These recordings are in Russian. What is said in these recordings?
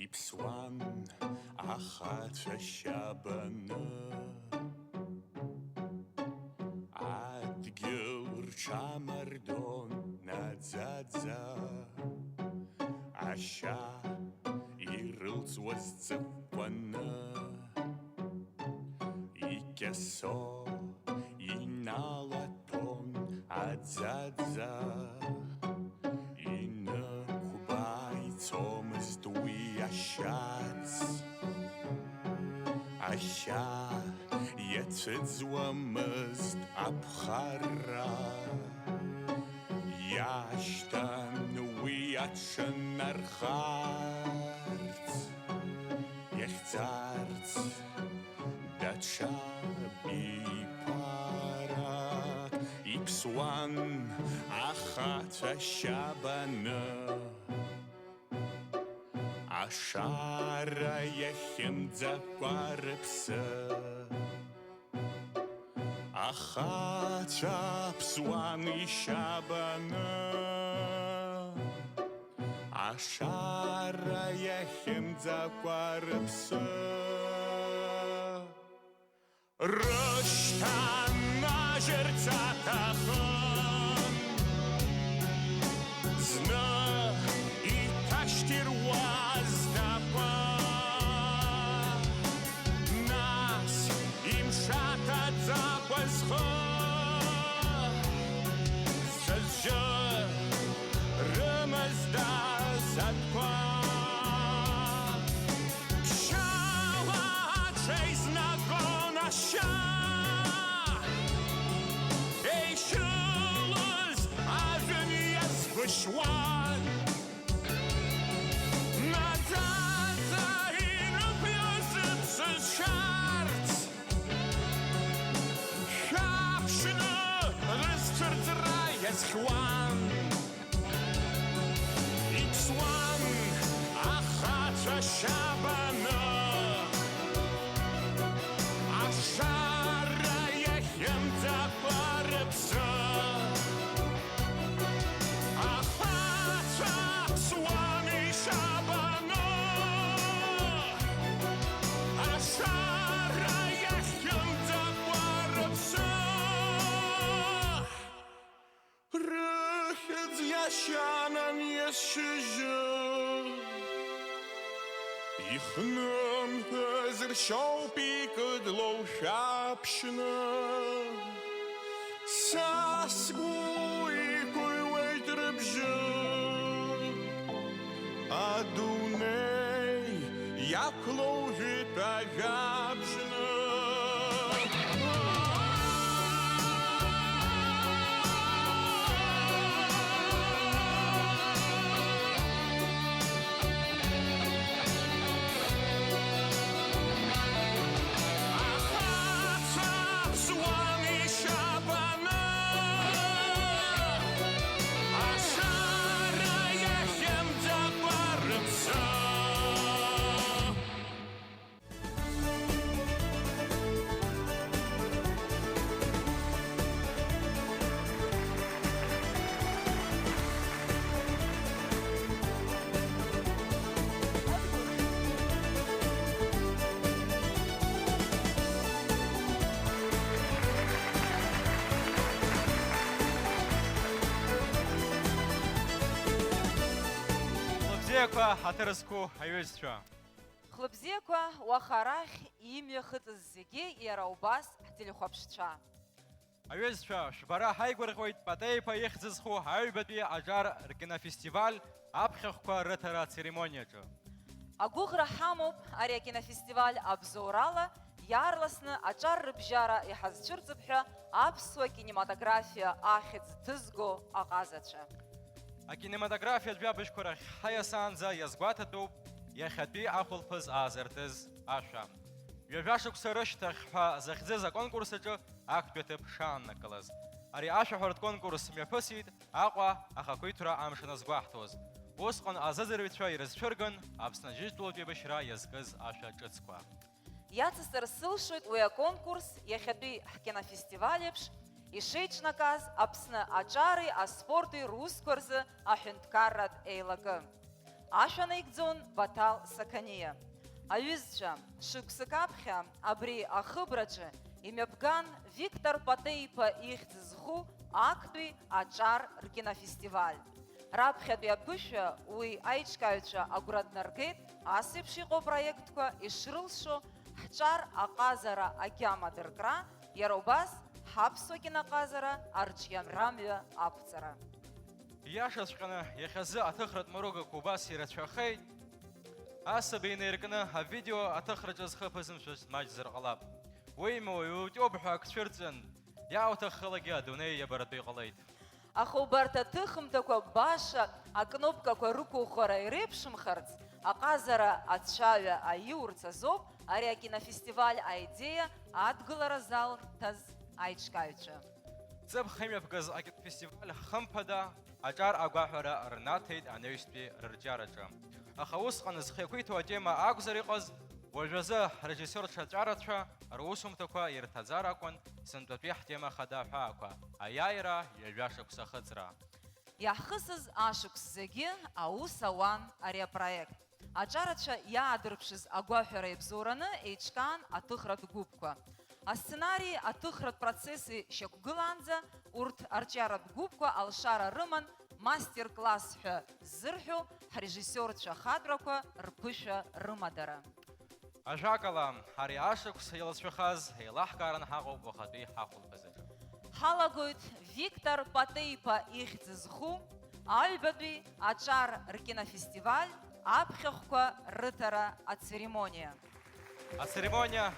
Ипсуан ахаца шабаны Адгил рчамардон надзадза Аша ирылцуаз цыпаны Икесо иналатон адзадза Asha yetzedzwamazd abkhara Yashtan wiatshan archarts Yechtzarts datsha bipara Ipswan achat shabana Ашара иахьынӡақәарыԥсы Ахацәа ԥсуан ишьабаны Ашара иахьынӡақәарыԥсы Рышьҭанажьырц аҭахын Зны иҭашьҭируаз Шван Надзадза инупьёзыпсыз шарц Шапшны рысцырцыраяз хван Ипсуан ахаца шабаны Ашара яхьынӡақәарыԥсы Яшанан яшыжы Ихным хызыр шоупикыд лоушапшны Сасгу икуй вейтрыбжы Адуней яклоужит агабжны Хлыбзиақәа ҳаҭыр аҩызцәа. Хлыбзиақәа уахарахь имҩахыҵыз зегьы иара убас ҳтелехәаԥшцәа. Аҩызцәа, шәбара ҳаигәырӷьоит Патеиԥа ихьӡ зху аҩбатәи аҿар ркинофестиваль аԥхьахәқәа рыҭара ацеремониаҿы. Агәыӷра ҳамоуп ари акинофестиваль абзоурала иаарласны аҿар рыбжьара иҳазцәырҵып ҳәа аԥсуа кинематографиа ахьӡ ҭызго аҟазацәа. Акинематографиатә ҩабжьқәа рахь ҳаиасаанӡа иазгәаҭатәуп иахьатәи ахәылԥаз аазыртыз ашәа. Ҩажәа шықәса рышьҭахь ҳәа захьӡыз аконкурс аҿы актәи аҭыԥ шааннакылаз. Ари ашәаҳәаратә конкурс мҩаԥысит Аҟәа ахақәиҭра амш аназгәаҳҭоз. Усҟан азыӡырҩцәа ирызцәырган Аԥсны Аџьынџьтәылатә еибашьра иазкыз ашәа ҿыцқәа. Иацысҵар сылшоит уи аконкурс иахьатәи ҳкинофестиваль еиԥш ишеиҿнаказ Аԥсны аҿари аспорти русқәа рзы аҳәынҭқарратә еилагы. Ашәанаигӡон Баҭал Сақаниа. Аҩызцәа, шықәсык аԥхьа абри ахыбраҿы имҩаԥган Виктор Патеиԥа ихьӡ зху актәи аҿар ркинофестиваль. Раԥхьатәи аԥышәа уи аиҿкааҩцәа агәра днаргеит, асеиԥш иҟоу проектқәа ишрылшо ҳҿар аҟазара агьама дыркра, иара убас ҳаԥсуа киноҟазара арҿиамрамҩа ақәҵара. Иашаҵәҟьаны иахьазы аҭыхратә морогақәа убас ирацәахеит. Асаби инеиркны авидео аҭыхраҿы зхы ԥызымшәоз маҷзар ҟалап. Уимоу иутиуб ҳәа ак цәырҵын, иауҭаххалагьы адунеи иабаратәы иҟалеит. Аха убарҭ аҭыхымҭақәа баша акнопкақәа рықәухара иреиԥшымхарц, аҟазара ацәаҩа аиурц азоуп ари акинофестиваль аидеиа адгылара залҭаз аиҿкааҩцәа. Ҵыԥх имҩаԥгаз акинофестиваль хымԥада аҿар агәаҳәара рнаҭеит анаҩстәи рырҿиараҿы. Аха усҟан зхы еиқәиҭу атема акәзар иҟаз, уажәазы ҳрежиссиорцәа ҵәаратәцәа русумҭақәа ирҭаӡар акәын сынтәатәи ҳтема хада ҳәаақәа, аиааира ҩажәа-шықәса ахыҵра. Иаҳхысыз ашықәс зегьы аус ауан ари апроект. Аҿарацәа иаадырԥшыз агәаҳәара ибзоураны еиҿкаан аҭыхратә гәыԥқәа. Асценарии аҭыхратә процесси шьақәгылаанӡа урҭ арҿиаратә гәыԥқәа алшара рыман мастер-класс ҳәа ззырҳәо ҳрежиссиорцәа хадрақәа рԥышәа рымадара. Ажәакала, ари ашықәс илацәахаз еилаҳкааран ҳаҟоуп уахатәи ҳахәылԥазаҿы. Ҳалагоит Виктор Патеиԥа ихьӡ зху аҩбатәи аҿар ркинофестиваль аԥхьахәқәа рыҭара ацеремониа. Ацеремониа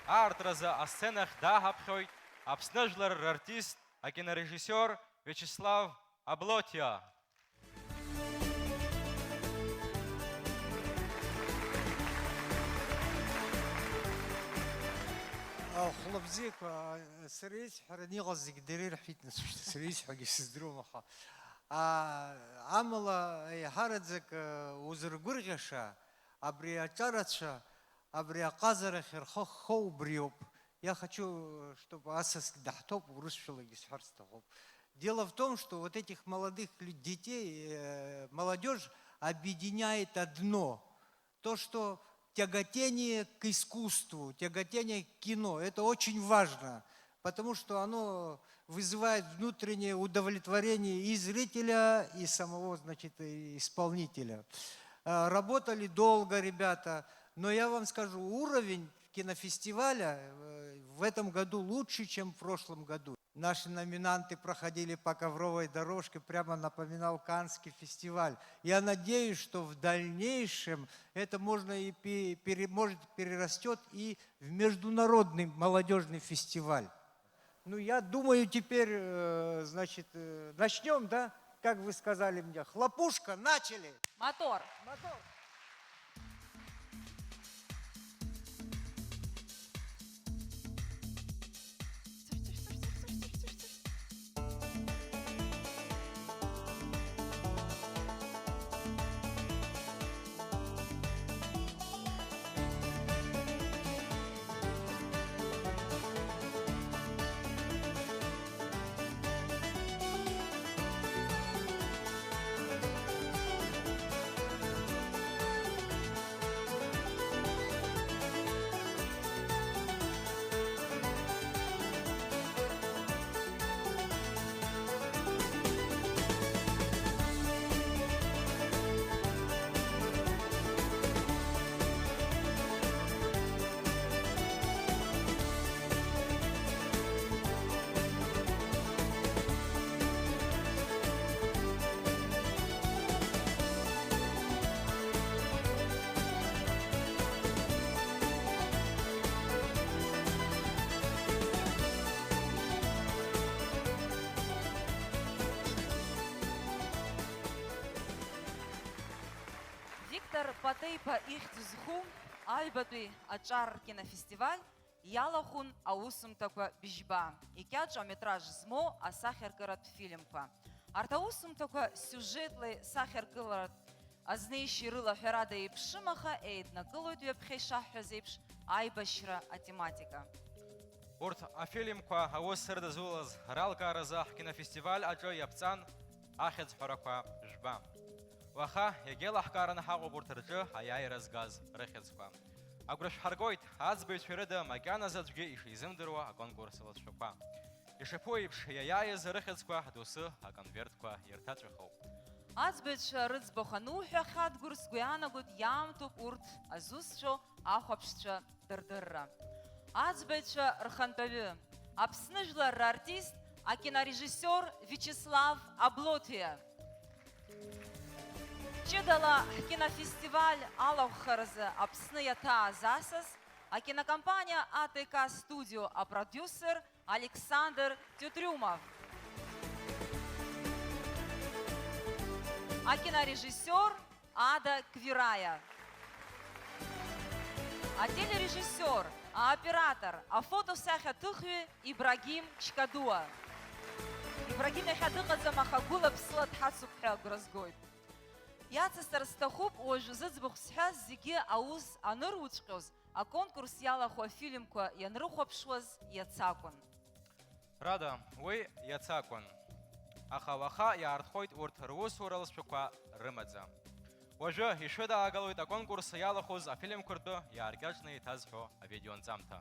аартразы асценахь даҳаԥхьоит Аԥсны жәлар рартист, акинорежиссиор Вячеслав Аблотиа. Хлопзиква, сырец, хранилась зигдерир фитнес, сырец, хагисиздромаха. Амала харадзак узыргургаша, абри ачараца, абри аказара херхох хоубриоп. Я хочу, чтобы асас дахтоп в русшелагис харстахоп. Дело в том, что вот этих молодых детей, молодежь объединяет одно. То, что тяготение к искусству, тяготение к кино, это очень важно, потому что оно вызывает внутреннее удовлетворение и зрителя, и самого, значит, исполнителя. Работали долго ребята, но я вам скажу, уровень кинофестиваля в этом году лучше, чем в прошлом году. Наши номинанты проходили по ковровой дорожке, прямо напоминал Каннский фестиваль. Я надеюсь, что в дальнейшем это может перерастет и в международный молодежный фестиваль. Ну, я думаю, теперь, значит, начнем, да? Как вы сказали мне, хлопушка, начали! Мотор! Мотор! Виктор Патеиԥа ихьӡ зху аҩбатәи аҿар кинофестиваль иалахәын аусумҭақәа быжьба, икьаҿ-аметраж змоу асахьаркыратә фильмқәа. Арҭ аусумҭақәа сиужетлеи сахьаркыратә азнеишьеи рылаҳәарада еиԥшым, аха еиднакылоит ҩаԥхьа ишаҳҳәаз еиԥш аибашьра атематика. Урҭ афильмқәа аус рыдызулаз ралкааразы ҳкинофестиваль аҿы иаԥҵан ахьыӡ ҳәарақәа жәба. Уаха иагьеилаҳкаараны ҳаҟоуп урҭ рҿы аиааира згаз рыхьыӡқәа. Агәра шәҳаргоит аӡбаҩцәа рыда макьаназ аӡәгьы ишизымдыруа аконкурс алҵшәақәа. Ишаԥу еиԥш иаиааиз рыхьыӡқәа ҳдоусы аконвертқәа ирҭаҵәахоуп. Аӡбаҩцәа рыӡбахә ануҳәа Адгәыр, сгәы иаанагоит иаамҭоуп урҭ азусҭцәоу ахәаԥшцәа дырдырра. Аӡбаҩцәа рхантәаҩы, Аԥсны жәлар рартист, акинорежиссер Вячеслав Аблотиа. Ҷыдала ҳкинофестиваль алахәхаразы Аԥсны иаҭааз асас, акинокомпаниа АТК студио апродюсер Александр Тютрюмов. Акинорежиссер Ада Квирая. А телережиссер, а оператор, а фотосахьаҭыхҩы Ибрагим Чкадуа. Ибрагим иахьа дыҟаӡам, аха гәыла-ԥсыла дҳацуп ҳәа агәра згоит. Иацысҵар сҭахуп уажә зыӡбахә сҳәаз зегьы аус аныручҟьоз, аконкурс иалаху афильмқәа ианрыхәаԥшуаз иацакәын. Рада, уи иацакәын. Аха уаха иаартхоит урҭ русура лызшәақәа рымаӡа. Уажәы ишыдаагалоит аконкурс иалахәыз афильмқәа ртәы иааркьаҿны иҭазҳәо авидеонҵамҭа.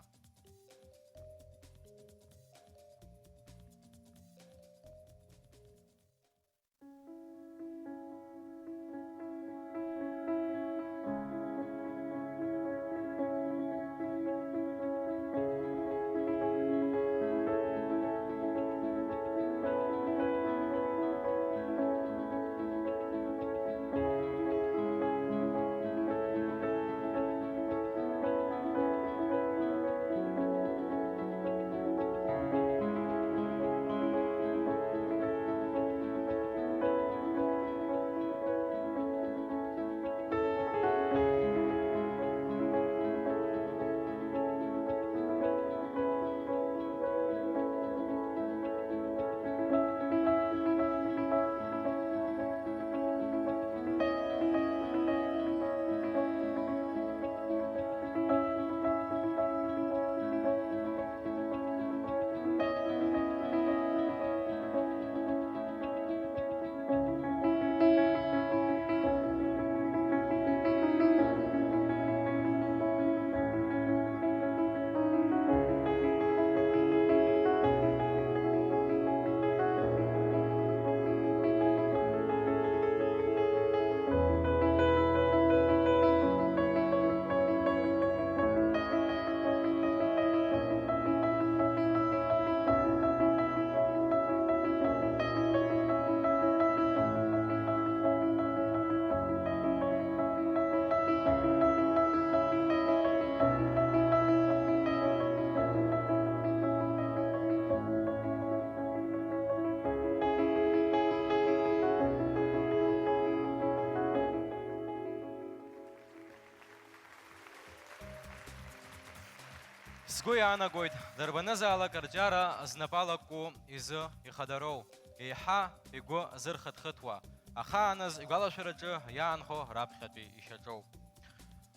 Сгәы иаанагоит дарбанызаалак рҿиара знапалакәу изы ихадароу, еиҳа игәы зырхыҭхыҭуа, ахааназ игәалашәараҿы иаанхо раԥхьатәи ишьаҿоу.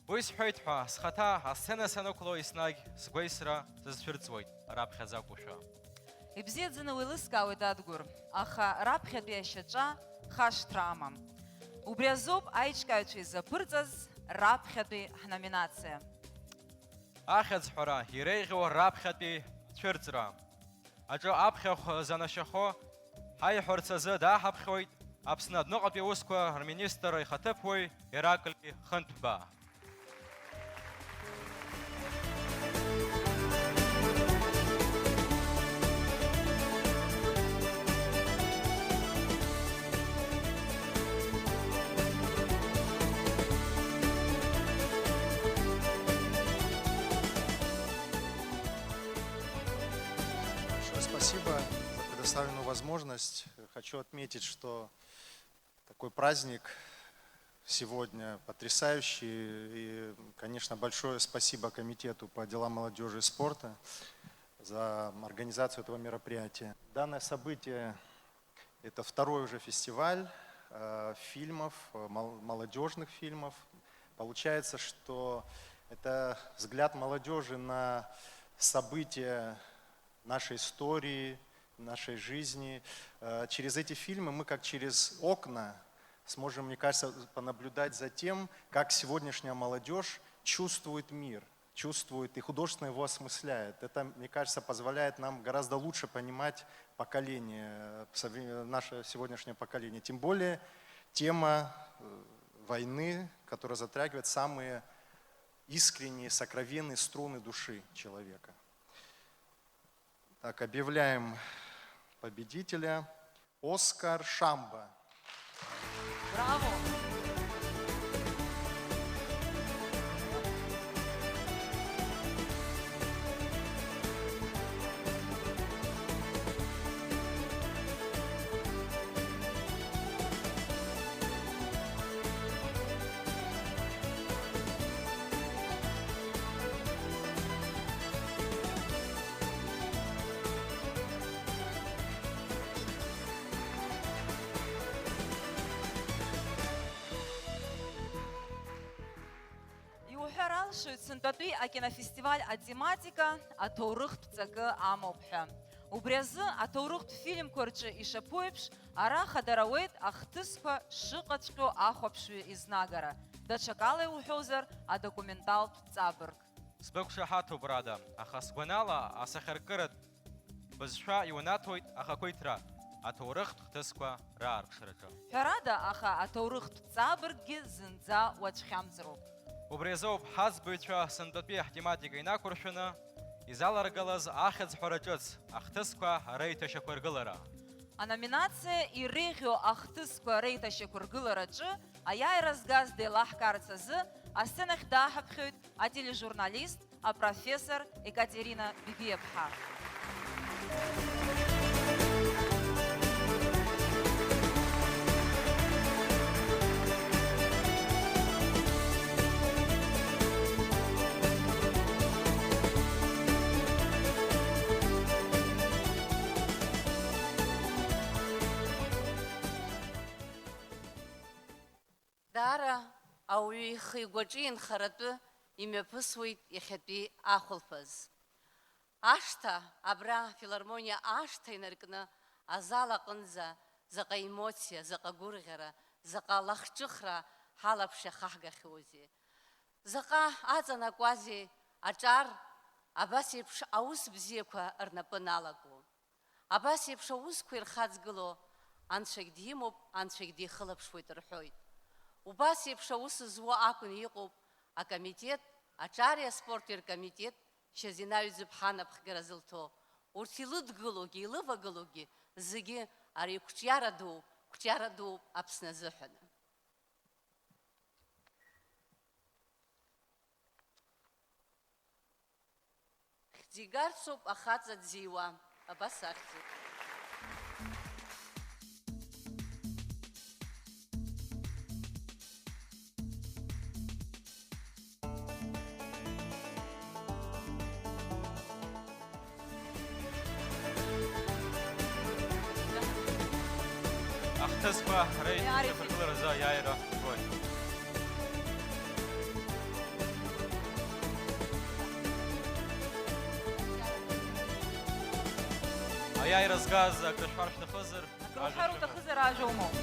Уи сҳәеит ҳәа схаҭа асцена санықәло еснагь сгәеисра сызцәырҵуеит раԥхьаӡакәушәа. Ибзиаӡаны уеилыскаауеит Адгәыр, аха раԥхьатәи ашьаҿа хашҭра амам. Убри азоуп аиҿкааҩцәа изаԥырҵаз раԥхьатәи ҳноминациа. Ахьаӡҳәара иреиӷьу раԥхьатәи цәырҵра. Аҿы аԥхьахә занашьахо ҳаиҳәарц азы дааҳаԥхьоит Аԥсны адәныҟатәи аусқәа рминистр ихаҭыԥуаҩ Иракли Хынҭәба. Спасибо за предоставленную возможность. Хочу отметить, что такой праздник сегодня потрясающий. И, конечно, большое спасибо Комитету по делам молодежи и спорта за организацию этого мероприятия. Данное событие – это второй уже фестиваль фильмов, молодежных фильмов. Получается, что это взгляд молодежи на события нашей истории, нашей жизни. Через эти фильмы мы как через окна сможем, мне кажется, понаблюдать за тем, как сегодняшняя молодежь чувствует мир, чувствует и художественно его осмысляет. Это, мне кажется, позволяет нам гораздо лучше понимать поколение, наше сегодняшнее поколение. Тем более тема войны, которая затрагивает самые искренние, сокровенные струны души человека. Так, объявляем победителя. Оскар Шамба. Браво! Иуҳәар алшоит сынтәатәи акинофестиваль атематика аҭоурыхтә ҵакы амоуп ҳәа. Убри азы аҭоурыхтә фильмқәа рҿы ишаԥу еиԥш, ара хадара ауеит ахҭысқәа шыҟаҵәҟьоу ахәаԥшҩы изнагара. Даҽакала иуҳәозар, адокументалтә ҵабырг. Сбықәшаҳаҭуп, Рада, аха сгәанала асахьаркыратә бызшәа иунаҭоит ахақәиҭра аҭоурыхтә хҭысқәа раарԥшраҿы. Ҳәарада, аха аҭоурыхтә ҵабырггьы зынӡа уаҵәхьамҵроуп. Убри азоуп ҳаӡбаҩцәа сынтәатәи ҳтематика инақәыршәаны изаларгалаз ахьӡ-ҳәара ҿыц ахҭысқәа реиҭашьақәа ргылара. Аноминациа иреиӷьу ахҭысқәа реиҭашьақәа ргылараҿы аиааира згаз деилаҳкаарц азы асценахь дааҳаԥхьоит атележурналист, апрофессор Екатерина Бибиеԥҳа. Даара ауаҩы ихы-игәаҿы инхаратәы имҩаԥысуеит иахьатәи ахәылԥаз. Ашҭа, абра филармониа ашҭа инаркны азал аҟынӡа заҟа емоциа, заҟа гәырӷьара, заҟа лахҿыхра ҳалаԥшьа хаҳгахьоузеи. Заҟа аҵанакуазеи аҿар абас еиԥш аус бзиақәа рнапы налаго. Абас еиԥш аусқәа ирхаҵгыло анцәагь димоуп, анцәагь дихылаԥшуеит рҳәоит. Убас еиԥш аус зуа акәын иҟоуп акомитет, аҿари аспорти ркомитет Шьазина Ҩӡыԥҳа напхгара зылҭо. Урҭ илыдгылогьы, илывагылогьы зегьы ари қәҿиара дууп Аԥсны азыҳәаны. Хьӡы игарцоуп ахаҵа дзиуа, абас ахьӡуп. Ахҭысқәа реиҭашьақәа ргыларазы аиааира гоит. Аиааира згаз акрышәҳәар шәҭахызар? Акрушәар уҭахызар ажәа умоуп.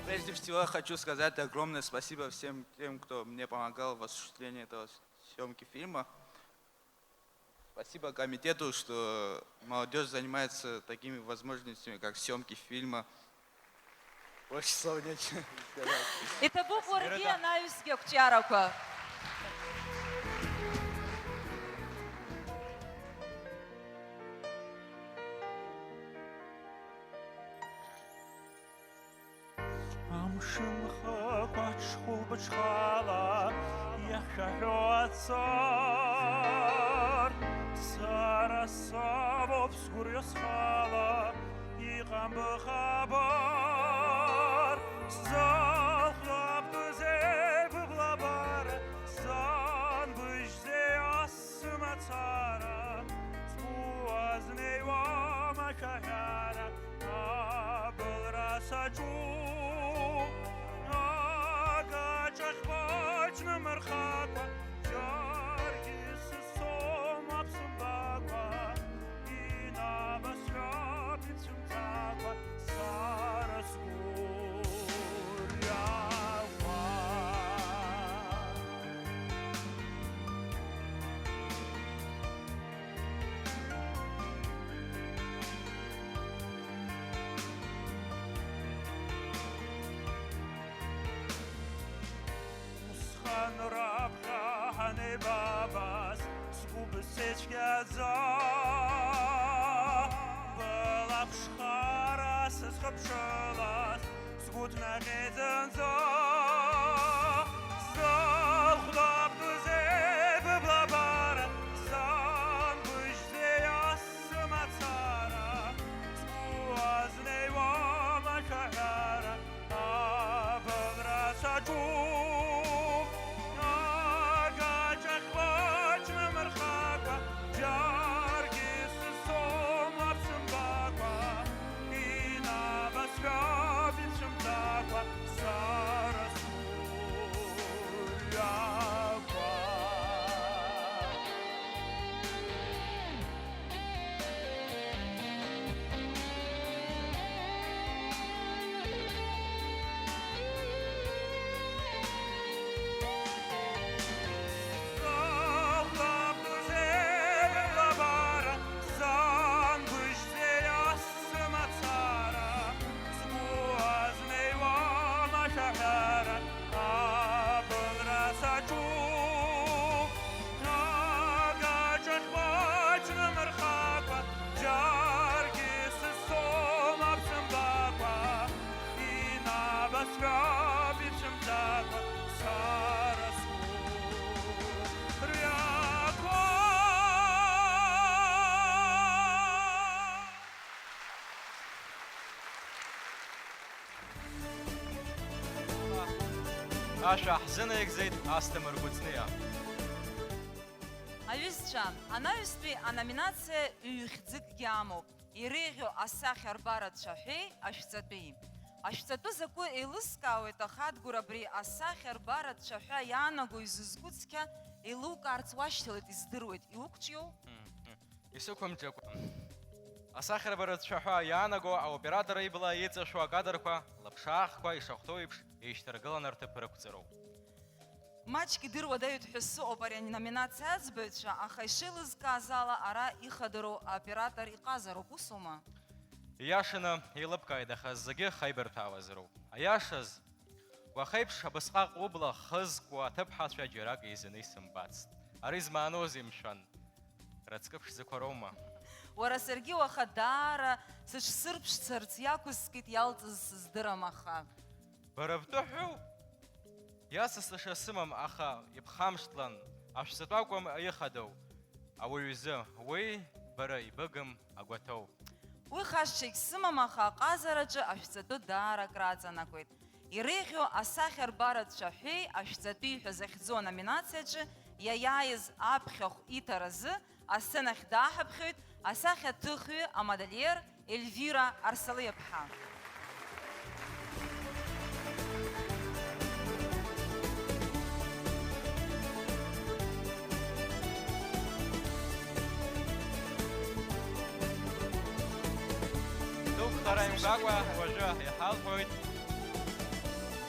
Прежде всего хочу сказать огромное спасибо всем тем, кто мне помогал в осуществлении этого съемки фильма. Спасибо комитету, что молодежь занимается такими возможностями, как съемки фильма. Больше слов нечего сказать. Иҭабуп уаргьы анаҩсгьы ақәҿиарақәа. Амшынхақәа ҽхәылбыҽхала иахьшәаҳәо ацар, сара савоуп сгәырҩо схала, иҟам быхабар, сзалхап бызеи быблабара, санбыжьзеи асымацара, сгәуазнеиуа машәаҳәара, абылра саҿу. Мărхаква, ҷарги сысом аԥсымбакәа, инабасҳәап ицәымӡакәа, сара сгәы babas skubesechgaza Belapshara seskapshalas skutna gezenza Zalkhulab duze beblabara San bujzeyas matsara Skuaznei wama shahara Abelrasa juv Agachak vachna markhaka Jargis som apsambakwa Ina basgavin shamtakwa Sarasuryakwa Аша ҳзынеик зеит астамыр гәыӡниа. Аҩызцәа, анаҩстәи аноминациа ҩ-хьӡыкгьы амоуп. Иреиӷьу асахьа рбара цәаҳәеи ашәҵатәи. Ашәҵатәы закәы еилыскаауеит, аха Адгәыр абри асахьа рбара цәаҳәа иаанаго изызку цқьа еилукаарц уашьҭалеит, издыруеит. Иуқәҿиоу? Исықәымҿакәа. Асахьарбара цәаҳәа иаанаго аоператор ибла иҵашәо акадрқәа, лыԥшаахқәа ишахәҭоу еиԥш еишьҭаргыланы рҭыԥ рықәҵароуп. Маҷк идыруадаҩуп ҳәа сыҟоуп ари аноминациа аӡбаҩцәа, аха ишеилызкааз ала ара ихадароу аоператор иҟазароуп, усума? Ииашаны еилыбкааит, аха зегьы хаибарҭәаауазароуп. Аиашаз, уахеиԥш абысҟак убла хызкуа аҭыԥҳацәа џьарак еизаны исымбацт. Ари змааноузеи мшәан? Рыцкы ԥшӡақәа роума? Уара саргьы уаха даара сыҽсырԥшцарц иақәыскит, иалҵыз сыздырам, аха. Бара бтәыҳәоуп. Иасасыша сымам, аха ибхамшҭлан, ашәҵатәы акәым ихадоу. Ауаҩ изы, уи бара ибыгым агәаҭоу. Уи хашҭшьагь сымам, аха аҟазараҿы ашәҵатәы даара краҵанакуеит. Иреиӷьу асахьа рбара цәаҳәеи ашәҵатәи ҳәа захьӡу аноминациаҿы иаиааиз аԥхьахә иҭаразы асценахь дааҳаԥхьоит асахьаҭыхҩы амодельер Ельвира Арсалиаԥҳа. Хара имгакәа уажәы иҳалҳәоит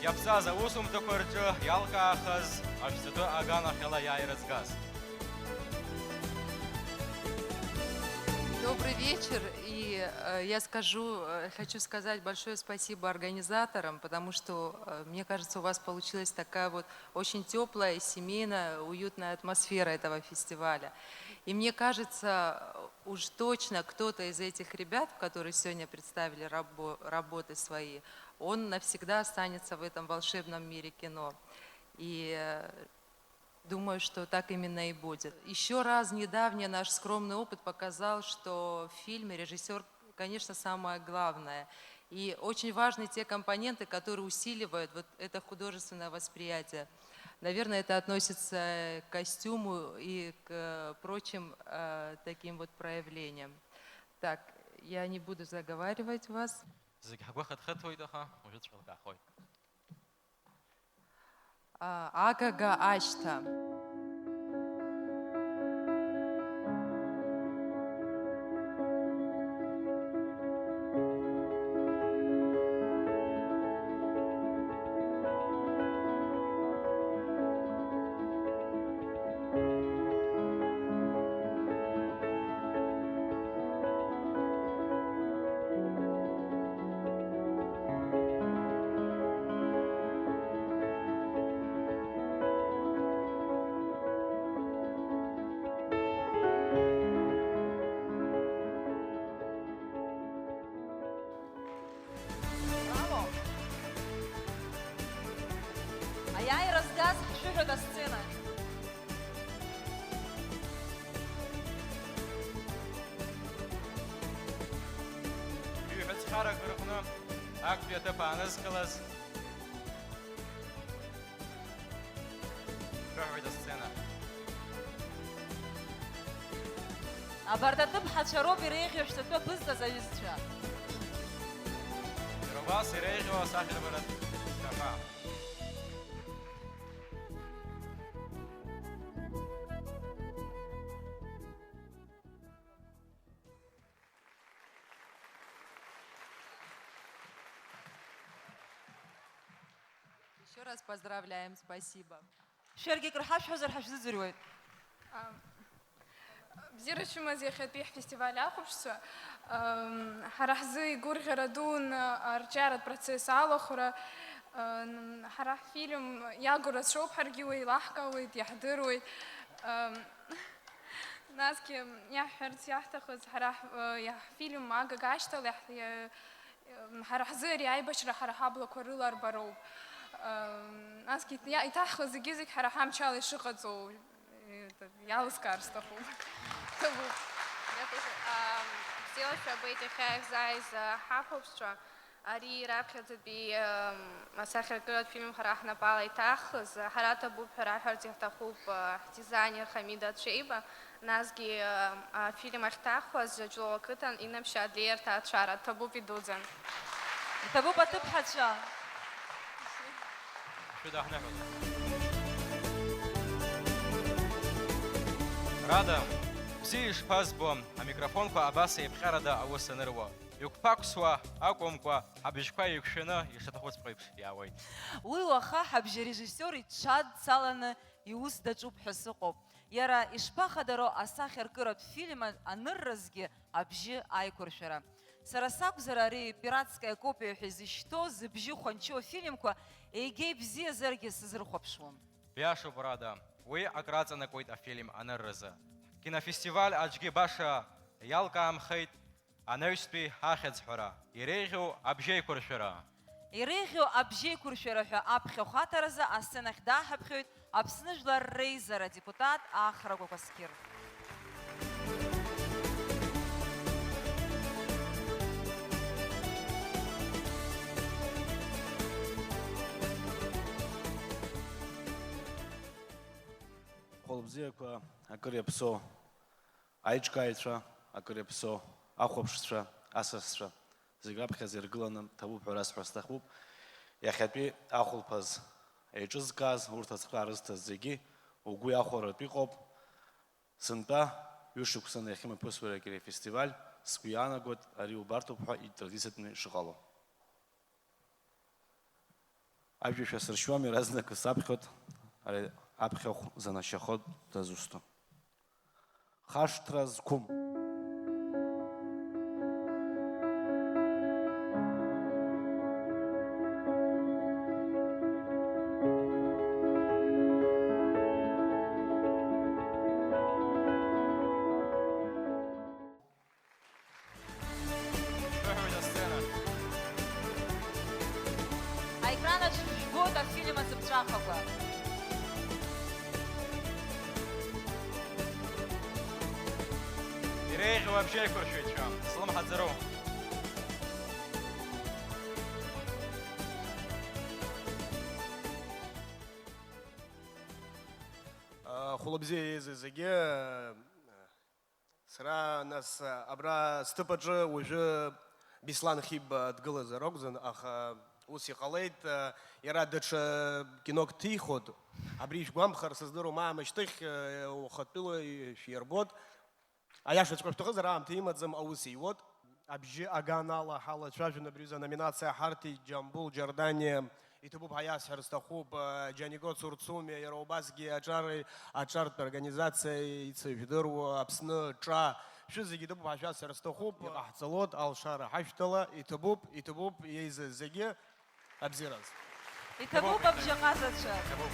иаԥсаз аусумҭақәа рҿы иалкаахаз ашәҵатәы аганахьала иааирыӡгаз. Добрый вечер, и я хочу сказать большое спасибо организаторам, потому что, мне кажется, у вас получилась такая вот очень теплая, семейная, уютная атмосфера этого фестиваля. И мне кажется, уж точно кто-то из этих ребят, которые сегодня представили работы свои, он навсегда останется в этом волшебном мире кино. И думаю, что так именно и будет. Еще раз недавний наш скромный опыт показал, что в фильме режиссер, конечно, самое главное. И очень важны те компоненты, которые усиливают вот это художественное восприятие. Наверное, это относится к костюму и к прочим таким вот проявлениям. Так, я не буду заговаривать вас. Агага Ашта. Ашарак рҟны актәи аҭыԥ аанызкылаз шәыҳәоит асцена. Абарҭ аҭыԥҳацәа роуп иреиӷьу шәҵатәы бызҭаз аҩызцәа. Убас иреиӷьу асахьаркыратә шәаҳәа. Еще раз поздравляем, спасибо. Шәаргьы акыр ҳашәҳәозар ҳашәзыӡырҩуеит. Бзиара шәымаз иахьатәи ҳфестиваль ахәаԥшцәа. Ҳара ҳзы игәырӷьара дуун арҿиаратә процесс алахәра. Ҳара ҳфильм иагу рацәоуп, ҳаргьы уи еилаҳкаауеит, иаҳдыруеит. Насгьы иаҳҳәарц иаҳҭахыз ҳара ҳфильм агага ашьҭала ҳара ҳзы ари аибашьра ҳара ҳаблақәа рыла арбароуп. Насгьы иҭаҳхыз зегьы-зегь ҳара ҳамчала ишыҟаҵоу иалыскаар сҭахуп. Бзиала шәабеит иахьа иаҳзааиз ҳахәаԥшцәа. Ари раԥхьаӡатәи асахьаркыратә фильм ҳара ҳнапала иҭаҳхыз, ҳара ҭабуп ҳәа раҳәарц иаҳҭахуп ҳдизайнер Хамида Ацәеиба, насгьы афильм ахьҭаҳхуаз Ҷлоу ақыҭан Инамшьа Адлеиа рҭаацәара. Ҭабуп идуӡӡан. Иҭабуп аҭыԥҳацәа. Шәыдаҳныҳәоит. Рада, бзиа ишԥазбо, амикрофонқәа абас еиԥҟьарада аус аныруа. Иқәԥақәсуа акәымкәа, ҳабжьқәа еиқәшәаны ишаҭахуҵәҟьо еиԥш иаауеит. Уи уаха ҳабжьарежиссиор иҽадцаланы иус даҿуп ҳәа сыҟоуп. Иара ишԥахадароу асахьаркыратә фильм анырразгьы абжьы аиқәыршәара. Сара сакәзар ари пиратская копиа ҳәа изышьҭоу зыбжьы хәанчоу афильмқәа егьа ибзиазаргьы сызрыхәаԥшуам. Биашоуп, Рада, уи акраҵанакуеит афильм анырразы. Кинофестиваль аҿгьы баша иалкаамхеит анаҩстәи ахьӡ-ҳәара, иреиӷьу абжьеиқәыршәара. Иреиӷьу абжьеиқәыршәара ҳәа аԥхьахә аҭаразы асценахь дааҳаԥхьоит Аԥсны Жәлар Реизара депутат Ахра Кәакәасқьыр. Холбзиақәа акыр иаԥсоу аиҿкааҩцәа, акыр иаԥсоу ахәаԥшцәа, асасцәа, зегь раԥхьаӡа иргыланы ҭабуп ҳәа расҳәар сҭахуп. Иахьатәи ахәылԥаз еиҿызкааз, урҭ ацҟа рызҭаз зегьы угәы иахәаратәы иҟоуп. Сынтәа ҩышықәсаны иахьымаԥысуа акинофестиваль сгәы иаанагоит ари убарҭоуп ҳәа итрадициатәны ишыҟало. Ажәа шәасыршьуам, иаразнак саԥхьоит ари аԥхьахә занашьахо дазусҭо. Хашҭра зқәым. Шәыҳәоит асцена. Аекранаҿ жәбоит афильм ацыԥҵәахақәа. Иреиӷьу абжьеиқәыршәаҩцәа, слымҳаӡароу. Хәылбзиа еизыз зегьы, сара нас абра сҭыԥаҿы уажәы Беслан Хиб дгылазар акәзан, аха ус иҟалеит, иара даҽа кинок ҭихот, абри шәгәамԥхар сыздыруам аамышьҭахь ухатәыла шәирбот. Аиашаҵәҟьа шәҭахызар аамҭа имаӡам аус иуот. Абжьы аганала ҳалацәажәон абри азы номинациа ҳарҭеит Џьамбул Џьардани, иҭабуп ҳаиасҳәар сҭахуп Џьаниго Цурцуми, иара убасгьы аҿартә организациа ицәажәдыруа Аԥсны ҿа, шәызегьы иҭабуп ҳашәасҳәар сҭахуп, иҟаҳҵалот алшара ҳашәҭала, иҭабуп еизыз зегьы абзиараз. Иҭабуп абжьаҟазацәа. Иҭабуп.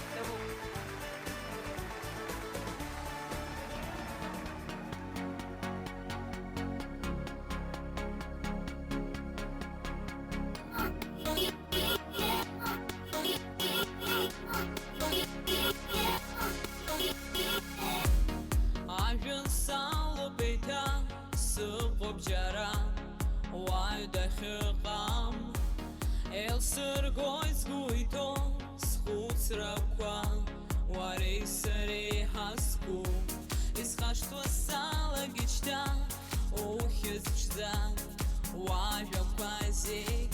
Ажәҩан салоуп еиҭа, сыҟоуп џьара, уаҩ дахьыҟ Сыргой сгуйто, схуцраква, уарей сарей хаску. Исхаштва сала гичта, ухиз чда, уажа квазик.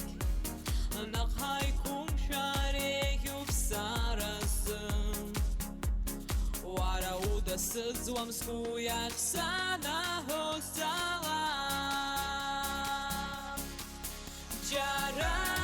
Нахайкум шарею в саразым. Уарауда сызвам скуях сана хостала. Jara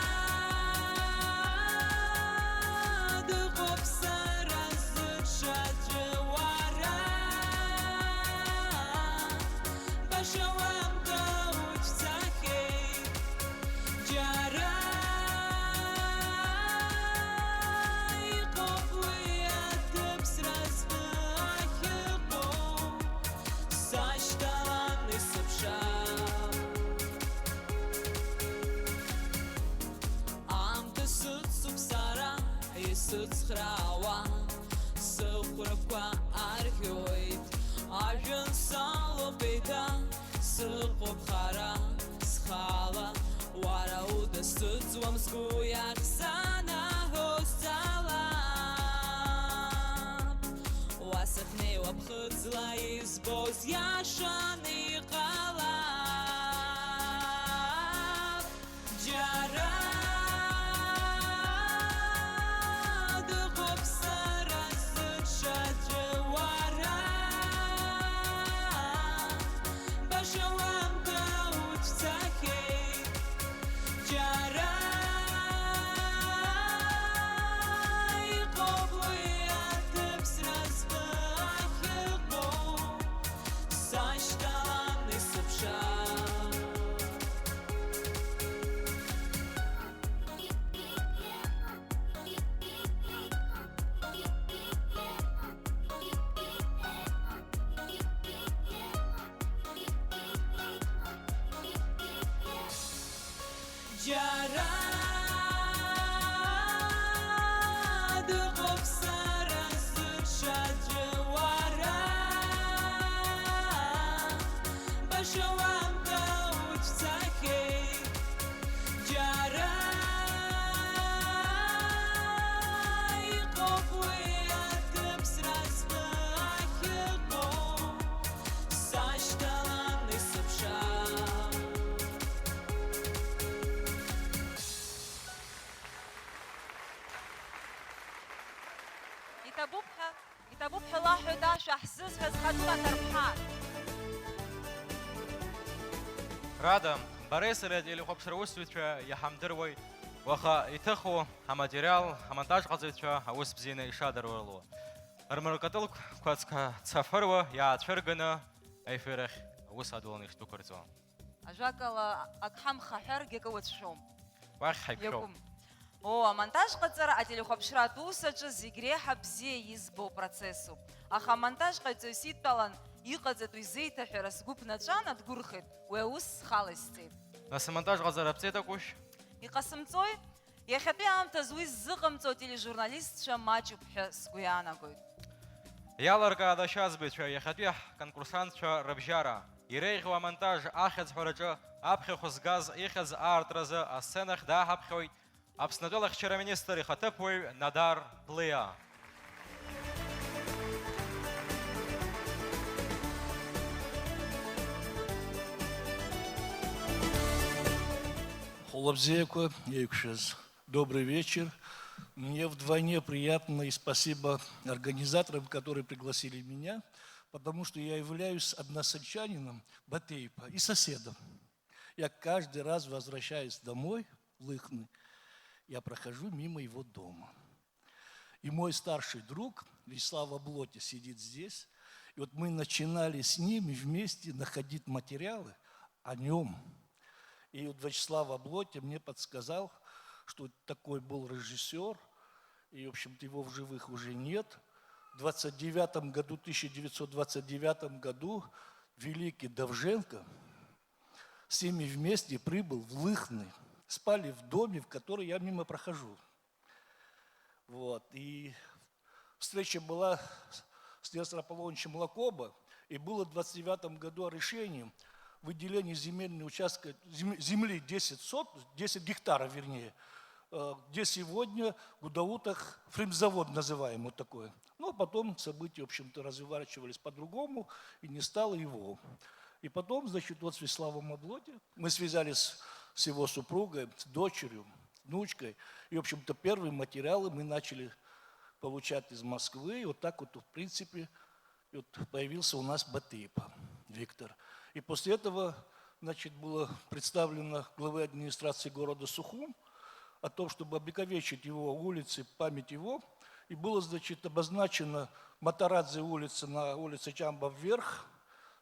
Сыцхрауа, сыхраква архиоид, ажын салопейта, сыхопхара, схала, уарауда сыцвам скуях сана хостала. Уасахней лапхыцла избоз яшаны қала. Jara يتابو بحلا 11 حسس هزخدوها تربحان. Радам, Борис или хопшервусвича, я хамдервой, ваха итаху, хаматериал, хамонтаж казвича, аус бзина ишадарварло. Армаркатыл квацка цафарва, я отфергана, эфирах, аус адулан иштукарцо. Ажакала акхам хахер гекаватшом. Вах хайпшом. О, амонтаж қыцара ателехопшыра тусачы зигре хабзе избо процессу. Аха монтаж қыцу ситталан иқазету изейта херас гуп начан отгурхит, уэус халасти. Нас монтаж газарапцета куш? Иқасымцой, яхапи амта зуиз зықымцо тележурналист ша мачу пхе сгуяна гуд. Яларга адашаз бича, яхапи конкурсант ша рабжара. Ирейхва монтаж ахец хорача, апхе хузгаз, ихаз артраза, а сценах да хапхой. Абснадолах вчера министр и хатепуй Надар Плея. Холобзеку, добрый вечер. Мне вдвойне приятно и спасибо организаторам, которые пригласили меня, потому что я являюсь односельчанином Батейпа и соседом. Я каждый раз возвращаюсь домой в Лыхны, я прохожу мимо его дома. И мой старший друг, Вячеслав Облоти, сидит здесь. И вот мы начинали с ними вместе находить материалы о нем. И вот Вячеслав Облоти мне подсказал, что такой был режиссер, и, в общем-то, его в живых уже нет. В 1929 году великий Довженко с ними вместе прибыл в Лыхны. Спали в доме, в который я мимо прохожу. Вот. И встреча была с Нестором Аполлоновичем Лакоба, и было в 1929 году решением выделения земельного участка, земли 10 гектаров, вернее, где сегодня Гудаутах фрезавод называем вот такое. Ну, а потом события, в общем-то, разворачивались по-другому, и не стало его. И потом, значит, вот с Вячеславом Облоде мы связались с его супругой, с дочерью, внучкой. И, в общем-то, первые материалы мы начали получать из Москвы. И вот так вот, в принципе, вот появился у нас Батыйпа Виктор. И после этого, значит, было представлено главой администрации города Сухум о том, чтобы обековечить его улицы, память его. И было, значит, обозначено Матарадзе улица на улице Чамба вверх.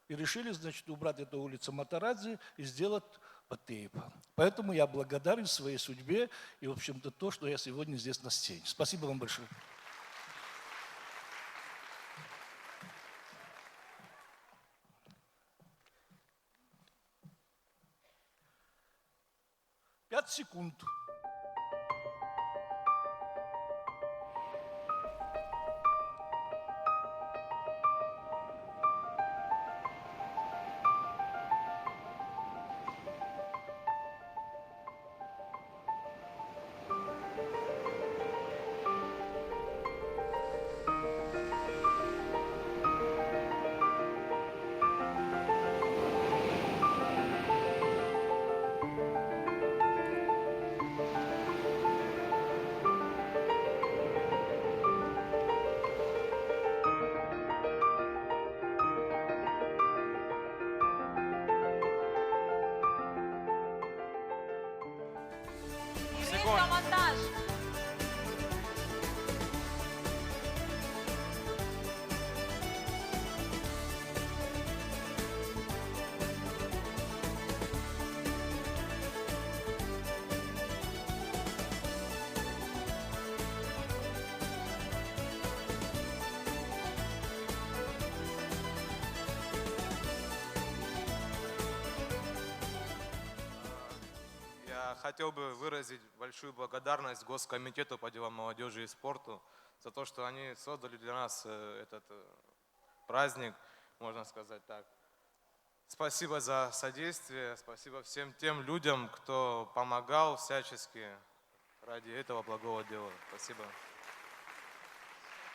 И решили, значит, убрать эту улицу Матарадзе и сделать Батыйпа. Поэтому я благодарен своей судьбе и, в общем-то, то, что я сегодня здесь на сцене. Спасибо вам большое. Пять секунд. Монтаж. Я хотел бы выразить большую благодарность Госкомитету по делам молодежи и спорту за то, что они создали для нас этот праздник, можно сказать так. Спасибо за содействие, спасибо всем тем людям, кто помогал всячески ради этого благого дела. Спасибо.